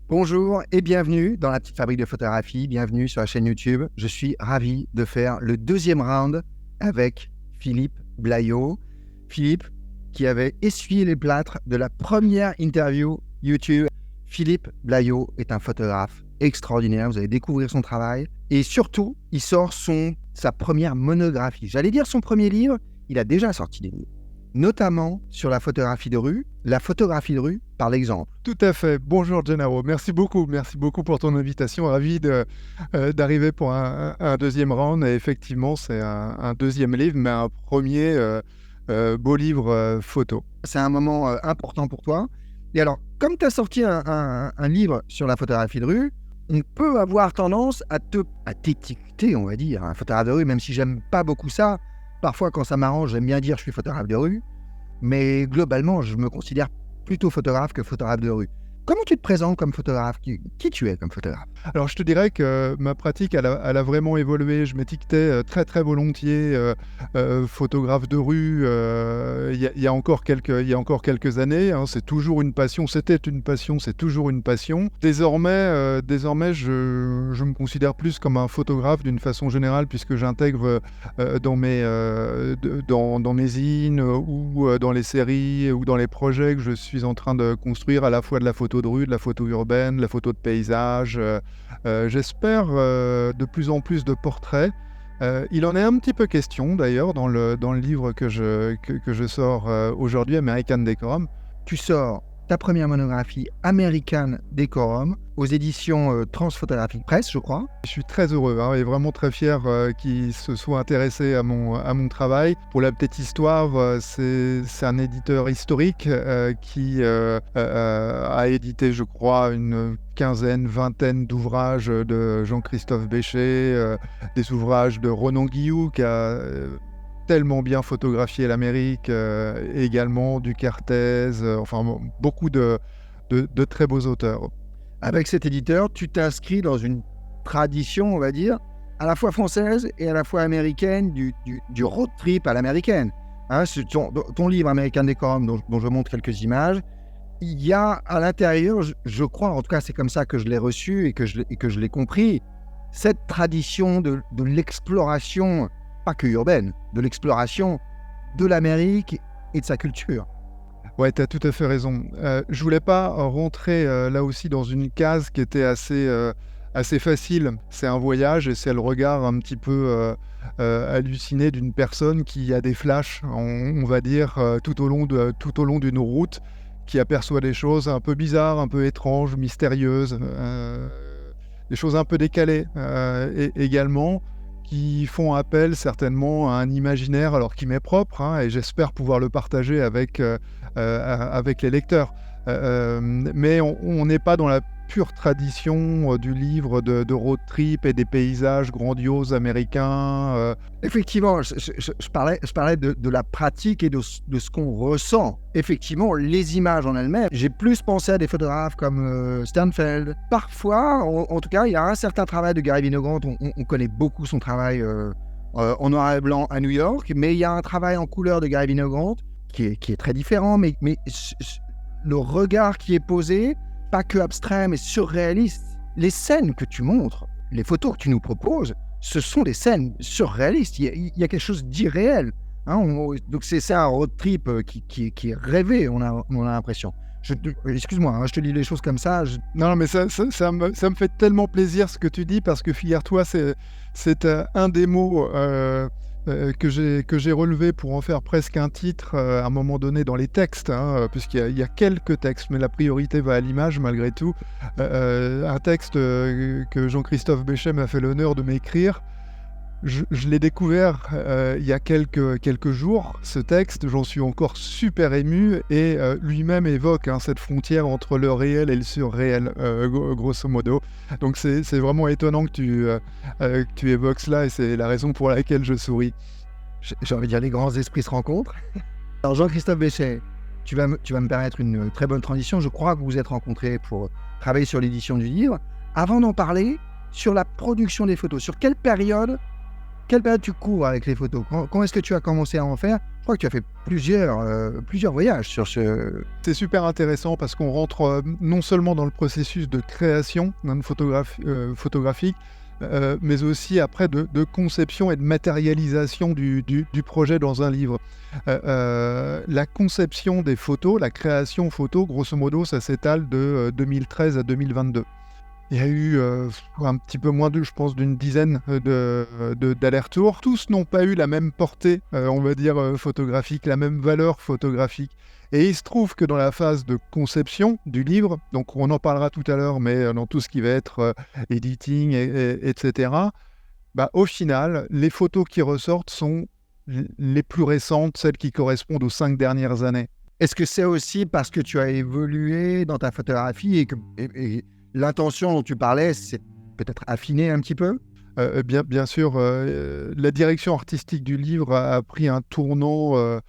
Bonjour et bienvenue dans la petite fabrique de photographie, bienvenue sur la chaîne YouTube. Je suis ravi de faire le deuxième round avec Philippe Blaillot. Philippe qui avait essuyé les plâtres de la première interview YouTube. Philippe Blaillot est un photographe extraordinaire, vous allez découvrir son travail. Et surtout, il sort sa première monographie. J'allais dire son premier livre, il a déjà sorti des livres. Notamment sur la photographie de rue par l'exemple. Tout à fait. Bonjour Gennaro, merci beaucoup pour ton invitation. Ravi d'arriver pour un deuxième round. Et effectivement, c'est un deuxième livre, mais un premier beau livre photo. C'est un moment important pour toi. Et alors, comme tu as sorti un livre sur la photographie de rue, on peut avoir tendance à t'étiqueter, on va dire, un photographe de rue, même si j'aime pas beaucoup ça. Parfois, quand ça m'arrange, j'aime bien dire je suis photographe de rue. Mais globalement, je me considère plutôt photographe que photographe de rue. Comment tu te présentes comme photographe ? Qui tu es comme photographe ? Alors, je te dirais que ma pratique, elle a vraiment évolué. Je m'étiquetais très, très volontiers photographe de rue il y a encore quelques années. Hein. C'est toujours une passion. C'était une passion, c'est toujours une passion. Désormais, je me considère plus comme un photographe d'une façon générale, puisque j'intègre dans mes zines ou dans les séries ou dans les projets que je suis en train de construire, à la fois de la photo de rue, de la photo urbaine, de la photo de paysage. J'espère de plus en plus de portraits. Il en est un petit peu question d'ailleurs dans le livre que je sors aujourd'hui, American Decorum. Tu sors ta première monographie American Decorum aux éditions Transphotographic Press, je crois. Je suis très heureux et vraiment très fier qu'ils se soient intéressés à mon travail. Pour la petite histoire, c'est un éditeur historique qui a édité, je crois, une vingtaine d'ouvrages de Jean-Christophe Béchet, des ouvrages de Ronan Guillou qui a tellement bien photographié l'Amérique, également du Cartez, beaucoup de très beaux auteurs. Avec cet éditeur, tu t'inscris dans une tradition, on va dire, à la fois française et à la fois américaine, du road trip à l'américaine. Hein, ton livre American Decorum, dont je montre quelques images, il y a à l'intérieur, je crois, en tout cas c'est comme ça que je l'ai reçu et que je l'ai compris, cette tradition de l'exploration, pas que urbaine, de l'exploration de l'Amérique et de sa culture. Ouais, tu as tout à fait raison. Je voulais pas rentrer là aussi dans une case qui était assez facile. C'est un voyage et c'est le regard un petit peu halluciné d'une personne qui a des flashs, on va dire, tout au long d'une route, qui aperçoit des choses un peu bizarres, un peu étranges, mystérieuses, des choses un peu décalées et également, qui font appel certainement à un imaginaire, alors qui m'est propre, et j'espère pouvoir le partager avec les lecteurs. Mais on n'est pas dans la pure tradition du livre de road trip et des paysages grandioses américains. Effectivement, je parlais de la pratique et de ce qu'on ressent. Effectivement, les images en elles-mêmes, j'ai plus pensé à des photographes comme Sternfeld. Parfois, en tout cas, il y a un certain travail de Gary Winogrand, on connaît beaucoup son travail en noir et blanc à New York, mais il y a un travail en couleur de Gary Winogrand qui est très différent, mais le regard qui est posé, pas que abstrait, mais surréaliste. Les scènes que tu montres, les photos que tu nous proposes, ce sont des scènes surréalistes. Il y a quelque chose d'irréel. Donc c'est un road trip qui est rêvé, on a l'impression. Excuse-moi, je te lis les choses comme ça. Non, mais ça me fait tellement plaisir ce que tu dis, parce que figure-toi, c'est un des mots que j'ai relevé pour en faire presque un titre à un moment donné dans les textes, puisqu'il y a quelques textes, mais la priorité va à l'image malgré tout. Un texte que Jean-Christophe Béchet m'a fait l'honneur de m'écrire. Je l'ai découvert il y a quelques jours, ce texte, j'en suis encore super ému, et lui-même évoque cette frontière entre le réel et le surréel, grosso modo. Donc c'est vraiment étonnant que tu évoques cela, et c'est la raison pour laquelle je souris. J'ai envie de dire, les grands esprits se rencontrent. Alors Jean-Christophe Béchet, tu vas me permettre une très bonne transition. Je crois que vous vous êtes rencontrés pour travailler sur l'édition du livre. Avant d'en parler, sur la production des photos, sur quelle période Quelle période tu cours avec les photos? Quand est-ce que tu as commencé à en faire? Je crois que tu as fait plusieurs voyages sur ce... C'est super intéressant parce qu'on rentre non seulement dans le processus de création photographique, mais aussi après de conception et de matérialisation du projet dans un livre. La conception des photos, la création photo, grosso modo, ça s'étale de 2013 à 2022. Il y a eu un petit peu moins je pense, d'une dizaine d'allers-retours. Tous n'ont pas eu la même portée, on va dire, photographique, la même valeur photographique. Et il se trouve que dans la phase de conception du livre, donc on en parlera tout à l'heure, mais dans tout ce qui va être editing, etc., au final, les photos qui ressortent sont les plus récentes, celles qui correspondent aux 5 dernières années. Est-ce que c'est aussi parce que tu as évolué dans ta photographie et que l'intention dont tu parlais, c'est peut-être affiné un petit peu? Bien sûr, la direction artistique du livre a pris un tournant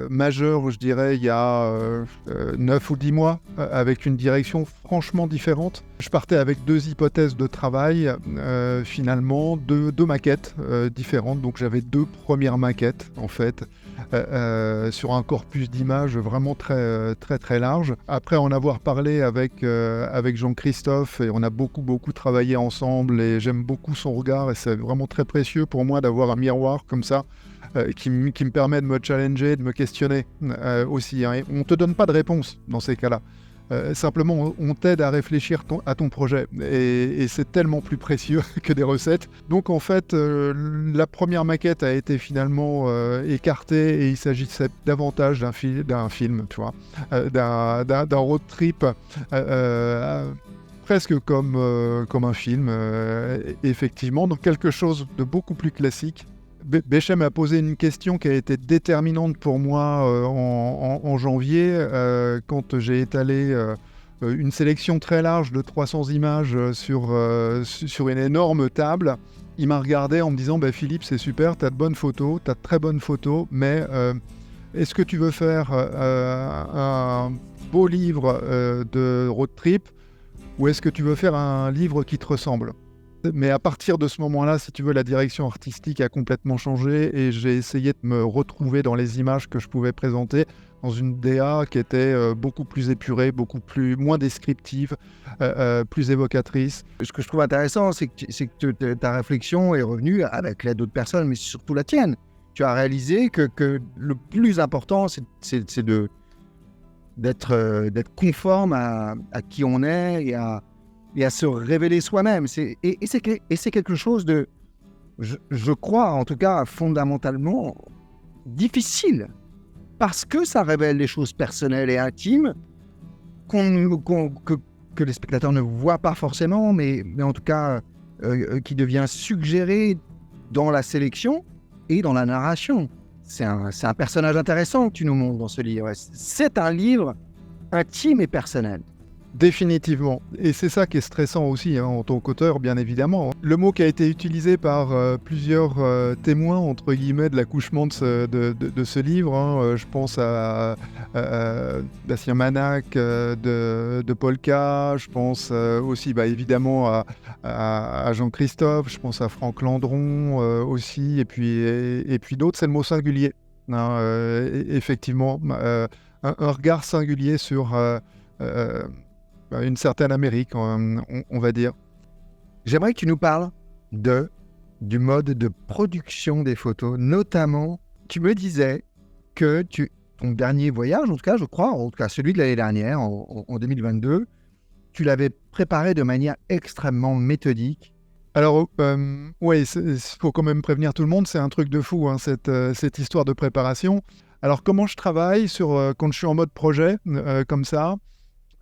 majeur, je dirais, il y a 9 ou 10 mois, avec une direction franchement différente. Je partais avec 2 hypothèses de travail, finalement, deux maquettes différentes. Donc j'avais 2 premières maquettes, en fait, sur un corpus d'images vraiment très, très, très large. Après en avoir parlé avec Jean-Christophe, et on a beaucoup travaillé ensemble, et j'aime beaucoup son regard, et c'est vraiment très précieux pour moi d'avoir un miroir comme ça, qui me permet de me challenger, de me questionner aussi. Hein. Et on ne te donne pas de réponse dans ces cas-là. Simplement, on t'aide à réfléchir à ton projet. Et c'est tellement plus précieux que des recettes. Donc, en fait, la première maquette a été finalement écartée, et il s'agissait davantage d'un film, tu vois, d'un road trip, presque comme un film, effectivement. Donc, quelque chose de beaucoup plus classique. Bechem a posé une question qui a été déterminante pour moi en janvier, quand j'ai étalé une sélection très large de 300 images sur une énorme table. Il m'a regardé en me disant « Philippe, c'est super, tu as de bonnes photos, tu as de très bonnes photos, mais est-ce que tu veux faire un beau livre de road trip, ou est-ce que tu veux faire un livre qui te ressemble ?» Mais à partir de ce moment-là, si tu veux, la direction artistique a complètement changé, et j'ai essayé de me retrouver dans les images que je pouvais présenter dans une DA qui était beaucoup plus épurée, moins descriptive, plus évocatrice. Ce que je trouve intéressant, c'est que ta réflexion est revenue avec l'aide d'autres personnes, mais surtout la tienne. Tu as réalisé que le plus important, c'est d'être conforme à qui on est et à se révéler soi-même. C'est quelque chose de, je crois, en tout cas, fondamentalement difficile, parce que ça révèle des choses personnelles et intimes que les spectateurs ne voient pas forcément, mais en tout cas, qui devient suggéré dans la sélection et dans la narration. C'est un personnage intéressant que tu nous montres dans ce livre. C'est un livre intime et personnel. Définitivement. Et c'est ça qui est stressant aussi, hein, en tant qu'auteur, bien évidemment. Le mot qui a été utilisé par plusieurs témoins, entre guillemets, de l'accouchement de ce livre, hein, je pense à Bastien Manac de Polka, je pense aussi évidemment à Jean-Christophe, je pense à Franck Landron aussi, et puis d'autres, c'est le mot singulier. Hein, effectivement, un regard singulier sur... une certaine Amérique, on va dire. J'aimerais que tu nous parles du mode de production des photos, notamment, tu me disais que ton dernier voyage, en tout cas, je crois, en tout cas celui de l'année dernière, en 2022, tu l'avais préparé de manière extrêmement méthodique. Alors, oui, il faut quand même prévenir tout le monde, c'est un truc de fou, hein, cette histoire de préparation. Alors, comment je travaille quand je suis en mode projet, comme ça?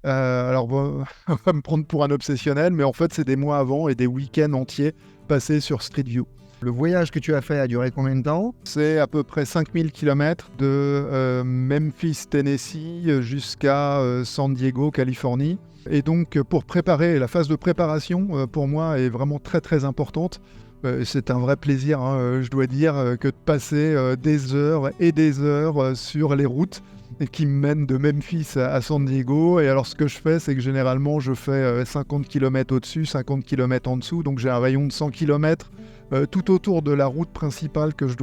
Alors, on va me prendre pour un obsessionnel, mais en fait, c'est des mois avant et des week-ends entiers passés sur Street View. Le voyage que tu as fait a duré combien de temps? C'est à peu près 5000 km de Memphis, Tennessee, jusqu'à San Diego, Californie. Et donc, pour préparer, la phase de préparation, pour moi, est vraiment très, très importante. C'est un vrai plaisir, hein, je dois dire, que de passer des heures et des heures sur les routes qui me mènent de Memphis à San Diego. Et alors, ce que je fais, c'est que généralement, je fais 50 km au-dessus, 50 km en dessous. Donc, j'ai un rayon de 100 km tout autour de la route principale que je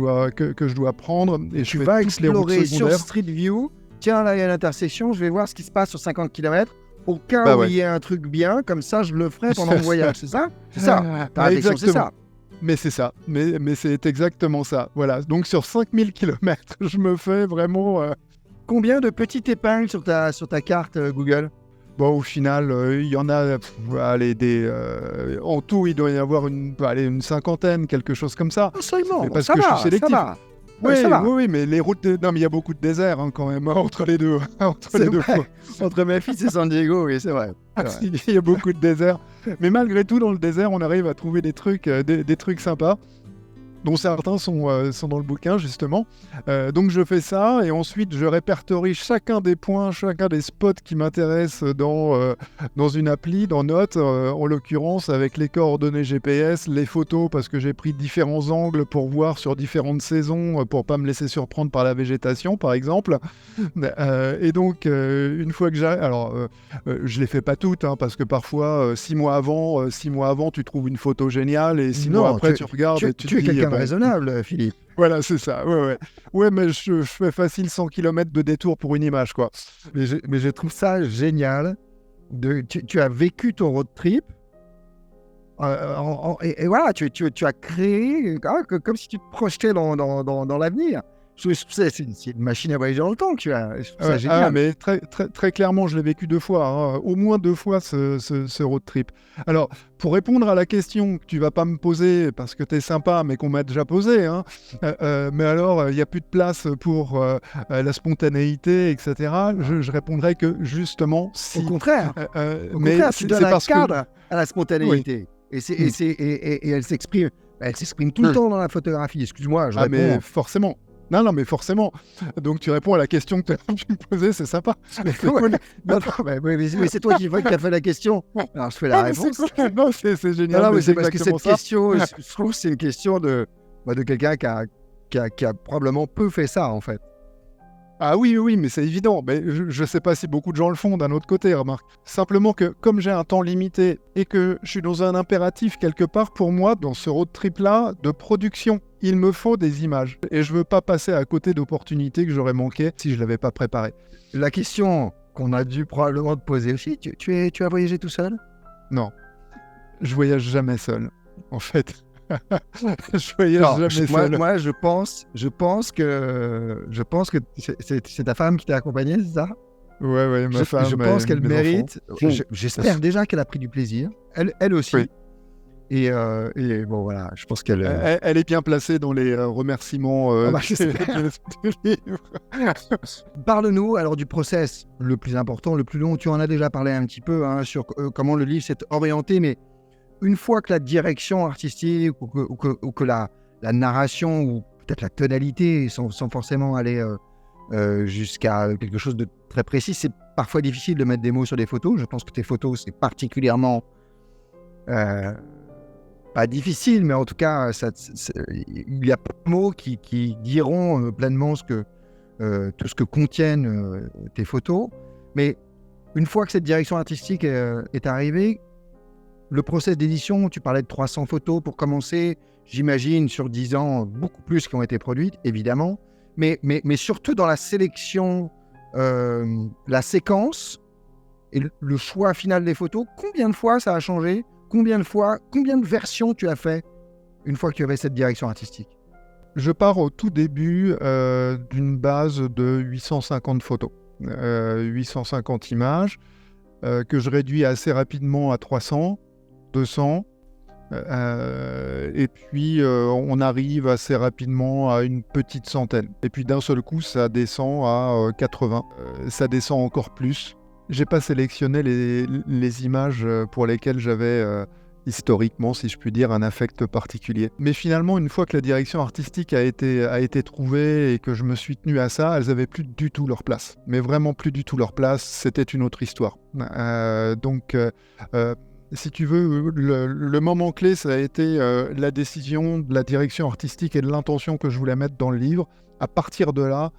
dois prendre. Et Tu je fais vas toutes les routes explorer sur secondaires. Street View. Tiens, là, il y a l'intersection. Je vais voir ce qui se passe sur 50 km. Au cas Bah où ouais. il y a un truc bien, comme ça, je le ferai pendant le voyage. C'est ça? C'est ça. Ta Ouais, réflexion, c'est exactement. ça. Mais c'est ça, mais c'est exactement ça. Voilà, donc sur 5000 km, je me fais vraiment... Combien de petites épingles sur ta carte Google? Bon, au final, il y en a, allez, en tout, il doit y avoir une cinquantaine, quelque chose comme ça. Ah, seulement, Mais bon, parce ça que je va, suis sélectif. ça va. Oui, Ouais, ça va. oui, oui, mais les routes... Non, mais il y a beaucoup de déserts hein, quand même, entre les deux. Entre C'est les deux vrai. fois. Entre Memphis et San Diego, oui, c'est vrai. C'est vrai. Il y a beaucoup de déserts. Mais malgré tout, dans le désert, on arrive à trouver des trucs sympas, dont certains sont dans le bouquin, justement. Donc je fais ça, et ensuite je répertorie chacun des points, chacun des spots qui m'intéressent dans une appli, dans Notes, en l'occurrence, avec les coordonnées GPS, les photos, parce que j'ai pris différents angles pour voir sur différentes saisons, pour pas me laisser surprendre par la végétation, par exemple. Et donc, une fois que j'arrive... Alors, je les fais pas toutes, hein, parce que parfois, 6 mois avant, tu trouves une photo géniale, et 6 mois après, tu regardes et tu Tu te es dis... quelqu'un de bon, raisonnable, Philippe. voilà, c'est ça, ouais. Ouais, mais je fais facile 100 km de détour pour une image, quoi. Mais je trouve ça génial. Tu as vécu ton road trip et voilà, tu as créé comme si tu te projetais dans l'avenir. Je trouve que c'est une machine à voyager dans le temps que tu as. Je trouve ça Ouais, génial. mais très, très, très clairement, je l'ai vécu 2 fois, hein, au moins 2 fois ce road trip. Alors, pour répondre à la question que tu vas pas me poser parce que tu es sympa, mais qu'on m'a déjà posée, hein, mais alors, il n'y a plus de place pour la spontanéité, etc. Je répondrai que justement, si. Au contraire, Mais tu c'est donnes un parce que... cadre à la Oui. spontanéité. Et elle s'exprime tout le temps dans la photographie. Excuse-moi, je Ah, réponds. mais forcément. Non, mais forcément. Donc, tu réponds à la question que tu as pu me poser, c'est sympa. C'est Ouais. cool. Non, mais c'est toi qui as fait la question. Alors je fais la Ah, mais c'est réponse. cool. Non, c'est génial. Non, mais mais c'est parce que cette exactement ça. question, je trouve que c'est une question de quelqu'un qui a probablement peu fait ça, en fait. Ah oui, mais c'est évident. Mais je sais pas si beaucoup de gens le font d'un autre côté, remarque. Simplement que comme j'ai un temps limité et que je suis dans un impératif quelque part pour moi, dans ce road trip-là, de production, il me faut des images. Et je veux pas passer à côté d'opportunités que j'aurais manquées si je l'avais pas préparé. La question qu'on a dû probablement te poser aussi, tu as voyagé tout seul? Non, je voyage jamais seul, en fait. Je voyage Non, jamais seul. moi, je pense que c'est ta femme qui t'a accompagné, c'est ça? Ouais, ma femme Je pense et qu'elle mes mérite. enfants. J'espère déjà qu'elle a pris du plaisir. Elle aussi. Oui. Et bon, voilà, je pense qu'elle. Elle est bien placée dans les remerciements Ah bah, j'espère. du livre. Parle-nous alors du process le plus important, le plus long. Tu en as déjà parlé un petit peu sur comment le livre s'est orienté, mais une fois que la direction artistique ou que la narration ou peut-être la tonalité, sans forcément aller jusqu'à quelque chose de très précis, c'est parfois difficile de mettre des mots sur des photos. Je pense que tes photos, c'est particulièrement pas difficile, mais en tout cas, il y a peu de mots qui diront pleinement tout ce que contiennent tes photos. Mais une fois que cette direction artistique est arrivée, le process d'édition, tu parlais de 300 photos pour commencer, j'imagine sur 10 ans, beaucoup plus qui ont été produites, évidemment, mais surtout dans la sélection, la séquence et le choix final des photos, combien de fois ça a changé? Combien de versions tu as fait une fois que tu avais cette direction artistique? Je pars au tout début d'une base de 850 photos, 850 images, que je réduis assez rapidement à 300, 200, et puis on arrive assez rapidement à une petite centaine. Et puis d'un seul coup, ça descend à 80, ça descend encore plus. J'ai pas sélectionné les images pour lesquelles j'avais historiquement, si je puis dire, un affect particulier. Mais finalement, une fois que la direction artistique a été trouvée et que je me suis tenu à ça, elles avaient plus du tout leur place. Mais vraiment plus du tout leur place, c'était une autre histoire. Donc, si tu veux, le moment clé, ça a été la décision de la direction artistique et de l'intention que je voulais mettre dans le livre. À partir de là,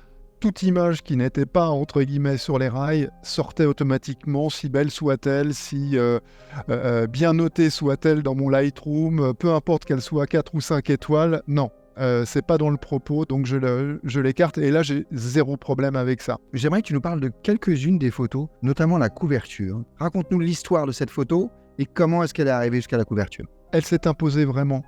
toute image qui n'était pas, entre guillemets, sur les rails sortait automatiquement, si belle soit-elle, si bien notée soit-elle dans mon Lightroom, peu importe qu'elle soit 4 ou 5 étoiles, non. C'est pas dans le propos, donc je l'écarte, et là j'ai zéro problème avec ça. J'aimerais que tu nous parles de quelques-unes des photos, notamment la couverture. Raconte-nous l'histoire de cette photo et comment est-ce qu'elle est arrivée jusqu'à la couverture. Elle s'est imposée vraiment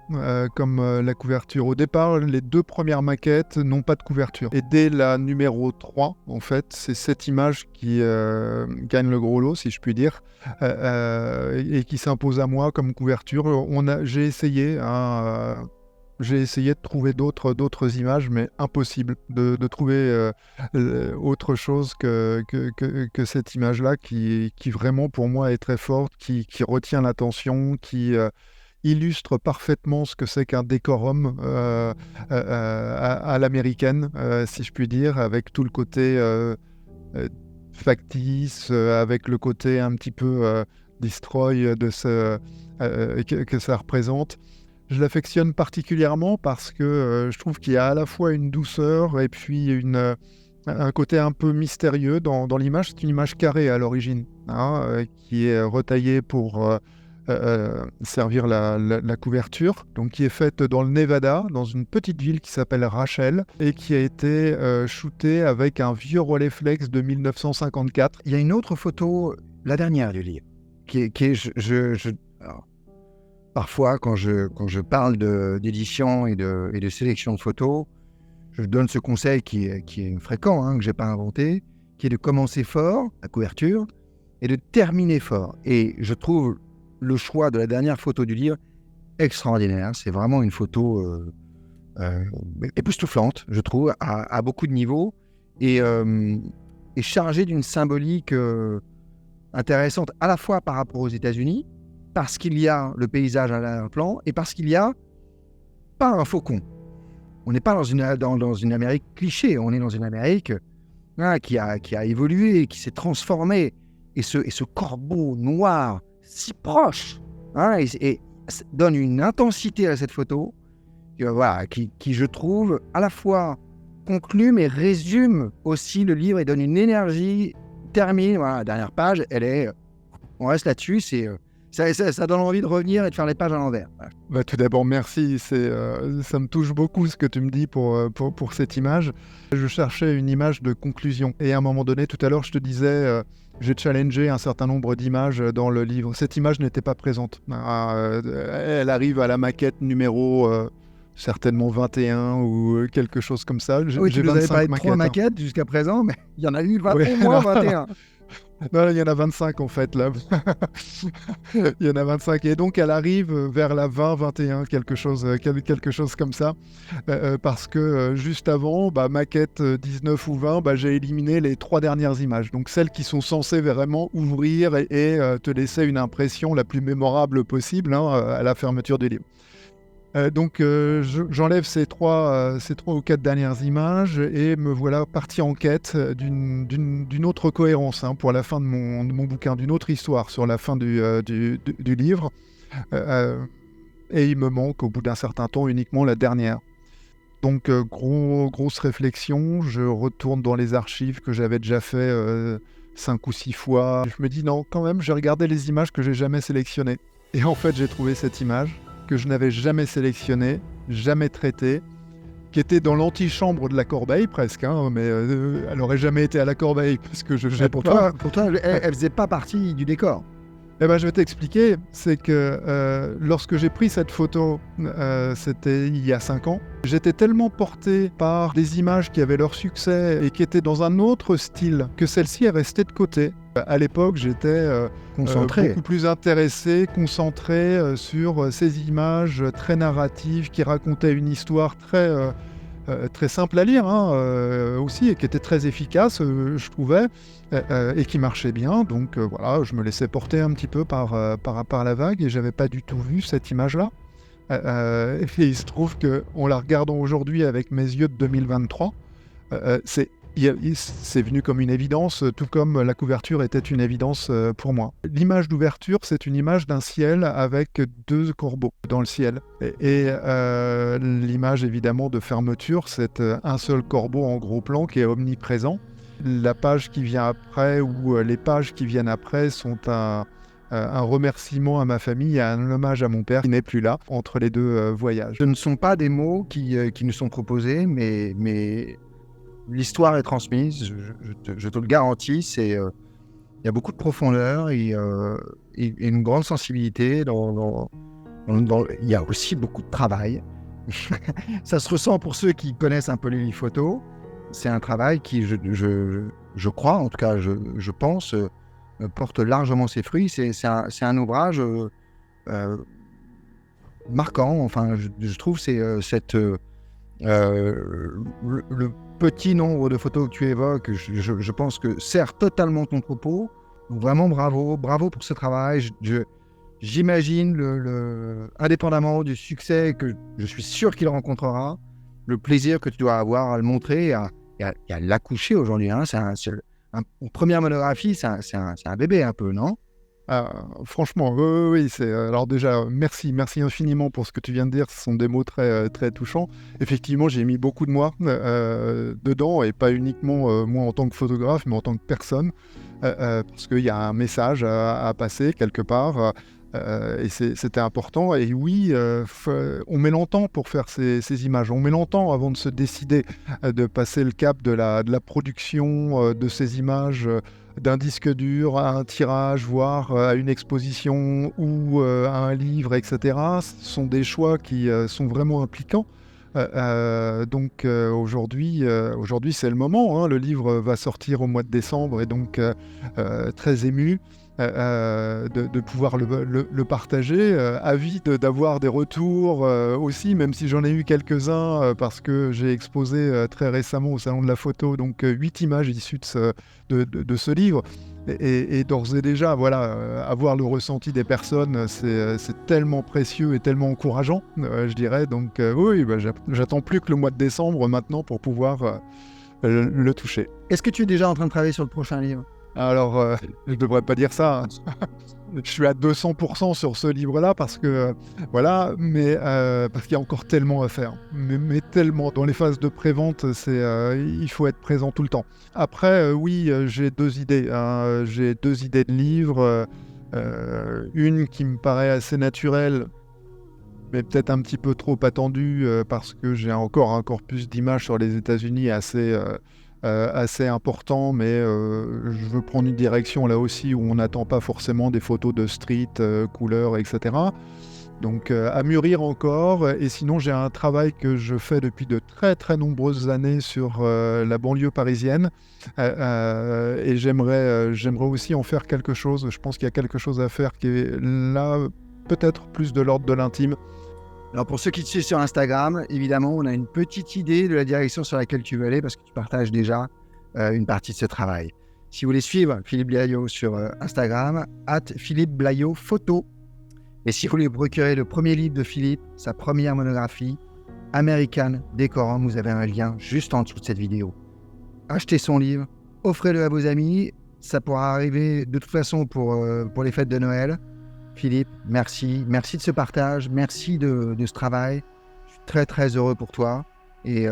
comme la couverture. Au départ, les 2 premières maquettes n'ont pas de couverture. Et dès la numéro 3, en fait, c'est cette image qui gagne le gros lot, si je puis dire, et qui s'impose à moi comme couverture. J'ai essayé de trouver d'autres images, mais impossible de trouver autre chose que cette image-là qui vraiment, pour moi, est très forte, qui retient l'attention, qui illustre parfaitement ce que c'est qu'un décorum à l'américaine, si je puis dire, avec tout le côté factice, avec le côté un petit peu destroy que ça représente. Je l'affectionne particulièrement parce que je trouve qu'il y a à la fois une douceur et puis un côté un peu mystérieux dans l'image. C'est une image carrée à l'origine, qui est retaillée pour servir la couverture, donc qui est faite dans le Nevada, dans une petite ville qui s'appelle Rachel, et qui a été shootée avec un vieux Rolleiflex de 1954. Il y a une autre photo, la dernière du livre, qui est alors, parfois, quand je parle d'édition et de sélection de photos, je donne ce conseil qui est fréquent, que je n'ai pas inventé, qui est de commencer fort, la couverture, et de terminer fort. Et je trouve le choix de la dernière photo du livre extraordinaire. C'est vraiment une photo époustouflante, je trouve, à beaucoup de niveaux, et chargée d'une symbolique intéressante, à la fois par rapport aux États-Unis, parce qu'il y a le paysage à l'arrière-plan, et parce qu'il n'y a pas un faucon. On n'est pas dans une Amérique cliché, on est dans une Amérique qui a évolué, qui s'est transformée. Et ce corbeau noir si proche, et donne une intensité à cette photo qui, je trouve, à la fois conclut, mais résume aussi le livre et donne une énergie, termine. Voilà, la dernière page, on reste là-dessus, ça donne envie de revenir et de faire les pages à l'envers. Voilà. Tout d'abord, merci. Ça me touche beaucoup ce que tu me dis pour cette image. Je cherchais une image de conclusion. Et à un moment donné, tout à l'heure, je te disais, j'ai challengé un certain nombre d'images dans le livre. Cette image n'était pas présente. Elle arrive à la maquette numéro certainement 21 ou quelque chose comme ça. Oui, tu nous avais parlé de 3 maquettes jusqu'à présent, mais il y en a eu au moins 21. Non, il y en a 25 en fait là. Il y en a 25 et donc elle arrive vers la 20-21, quelque chose comme ça, parce que juste avant, maquette 19 ou 20, j'ai éliminé les 3 dernières images, donc celles qui sont censées vraiment ouvrir et te laisser une impression la plus mémorable possible à la fermeture du livre. Donc j'enlève ces 3 ou 4 dernières images et me voilà parti en quête d'une autre cohérence pour la fin de mon bouquin, d'une autre histoire sur la fin du livre. Et il me manque au bout d'un certain temps uniquement la dernière. Donc grosse réflexion, je retourne dans les archives que j'avais déjà fait 5 ou 6 fois. Je me dis non, quand même, j'ai regardé les images que j'ai jamais sélectionnées. Et en fait, j'ai trouvé cette image que je n'avais jamais sélectionnée, jamais traitée, qui était dans l'antichambre de la corbeille presque, mais elle n'aurait jamais été à la corbeille parce que je jette pas. Pour toi, elle faisait pas partie du décor. Je vais t'expliquer, c'est que lorsque j'ai pris cette photo, c'était il y a 5 ans, j'étais tellement porté par des images qui avaient leur succès et qui étaient dans un autre style que celle-ci est restée de côté. À l'époque, j'étais beaucoup plus intéressé, concentré sur ces images très narratives qui racontaient une histoire très simple à lire aussi, et qui était très efficace, je trouvais, et qui marchait bien. Donc voilà, je me laissais porter un petit peu par la vague et j'avais pas du tout vu cette image-là. Et il se trouve qu'en la regardant aujourd'hui avec mes yeux de 2023, c'est C'est venu comme une évidence, tout comme la couverture était une évidence pour moi. L'image d'ouverture, c'est une image d'un ciel avec 2 corbeaux dans le ciel. L'image évidemment de fermeture, c'est un seul corbeau en gros plan qui est omniprésent. La page qui vient après ou les pages qui viennent après sont un remerciement à ma famille et un hommage à mon père qui n'est plus là entre les 2 voyages. Ce ne sont pas des mots qui nous sont proposés, mais l'histoire est transmise, je te le garantis. Il y a beaucoup de profondeur et une grande sensibilité. Il y a aussi beaucoup de travail. Ça se ressent pour ceux qui connaissent un peu les livres photos. C'est un travail qui, je crois, en tout cas, je pense, porte largement ses fruits. C'est un ouvrage marquant. Enfin, je trouve le petit nombre de photos que tu évoques, je pense que sert totalement ton propos. Donc vraiment bravo pour ce travail. J'imagine, indépendamment du succès que je suis sûr qu'il rencontrera, le plaisir que tu dois avoir à le montrer et à l'accoucher aujourd'hui. Hein. Une première monographie, c'est un bébé un peu, non ? Franchement, oui. Alors déjà, merci infiniment pour ce que tu viens de dire. Ce sont des mots très, très touchants. Effectivement, j'ai mis beaucoup de moi dedans, et pas uniquement moi en tant que photographe, mais en tant que personne, parce qu'il y a un message à passer quelque part. Et c'était important. Et oui, on met longtemps pour faire ces images. On met longtemps avant de se décider de passer le cap de la production de ces images, d'un disque dur à un tirage, voire à une exposition ou à un livre, etc. Ce sont des choix qui sont vraiment impliquants. Donc aujourd'hui, c'est le moment. Hein. Le livre va sortir au mois de décembre, et donc très ému de pouvoir le partager. Avide d'avoir des retours aussi, même si j'en ai eu quelques-uns, parce que j'ai exposé très récemment au Salon de la Photo, donc 8 images issues de ce livre. Et d'ores et déjà, voilà, avoir le ressenti des personnes, c'est tellement précieux et tellement encourageant, je dirais. Donc oui, j'attends plus que le mois de décembre maintenant pour pouvoir le toucher. Est-ce que tu es déjà en train de travailler sur le prochain livre ? Alors, je ne devrais pas dire ça. Hein. Je suis à 200% sur ce livre-là parce que, voilà, mais parce qu'il y a encore tellement à faire. Mais tellement. Dans les phases de pré-vente, il faut être présent tout le temps. Après, oui, j'ai 2 idées. Hein. J'ai 2 idées de livres. Une qui me paraît assez naturelle, mais peut-être un petit peu trop attendue, parce que j'ai encore un corpus d'images sur les États-Unis assez important, mais je veux prendre une direction là aussi où on n'attend pas forcément des photos de street, couleurs, etc. Donc à mûrir encore. Et sinon, j'ai un travail que je fais depuis de très très nombreuses années sur la banlieue parisienne, et j'aimerais aussi en faire quelque chose. Je pense qu'il y a quelque chose à faire qui est là, peut-être plus de l'ordre de l'intime. Alors pour ceux qui te suivent sur Instagram, évidemment, on a une petite idée de la direction sur laquelle tu veux aller parce que tu partages déjà une partie de ce travail. Si vous voulez suivre Philippe Blaillot sur Instagram, @PhilippeBlaillotPhoto. Et si vous voulez procurer le premier livre de Philippe, sa première monographie, American Decorum, vous avez un lien juste en dessous de cette vidéo. Achetez son livre, offrez-le à vos amis, ça pourra arriver de toute façon pour les fêtes de Noël. Philippe, merci de ce partage, merci de ce travail. Je suis très très heureux pour toi. Et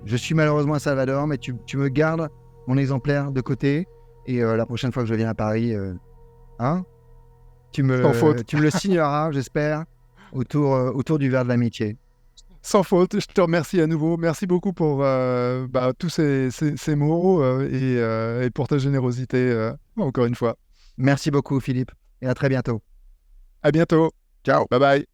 je suis malheureusement à Salvador, mais tu me gardes mon exemplaire de côté. Et la prochaine fois que je viens à Paris, tu me le signeras, j'espère, autour du verre de l'amitié. Sans faute, je te remercie à nouveau. Merci beaucoup pour tous ces mots et pour ta générosité, encore une fois. Merci beaucoup Philippe, et à très bientôt. À bientôt. Ciao. Bye bye.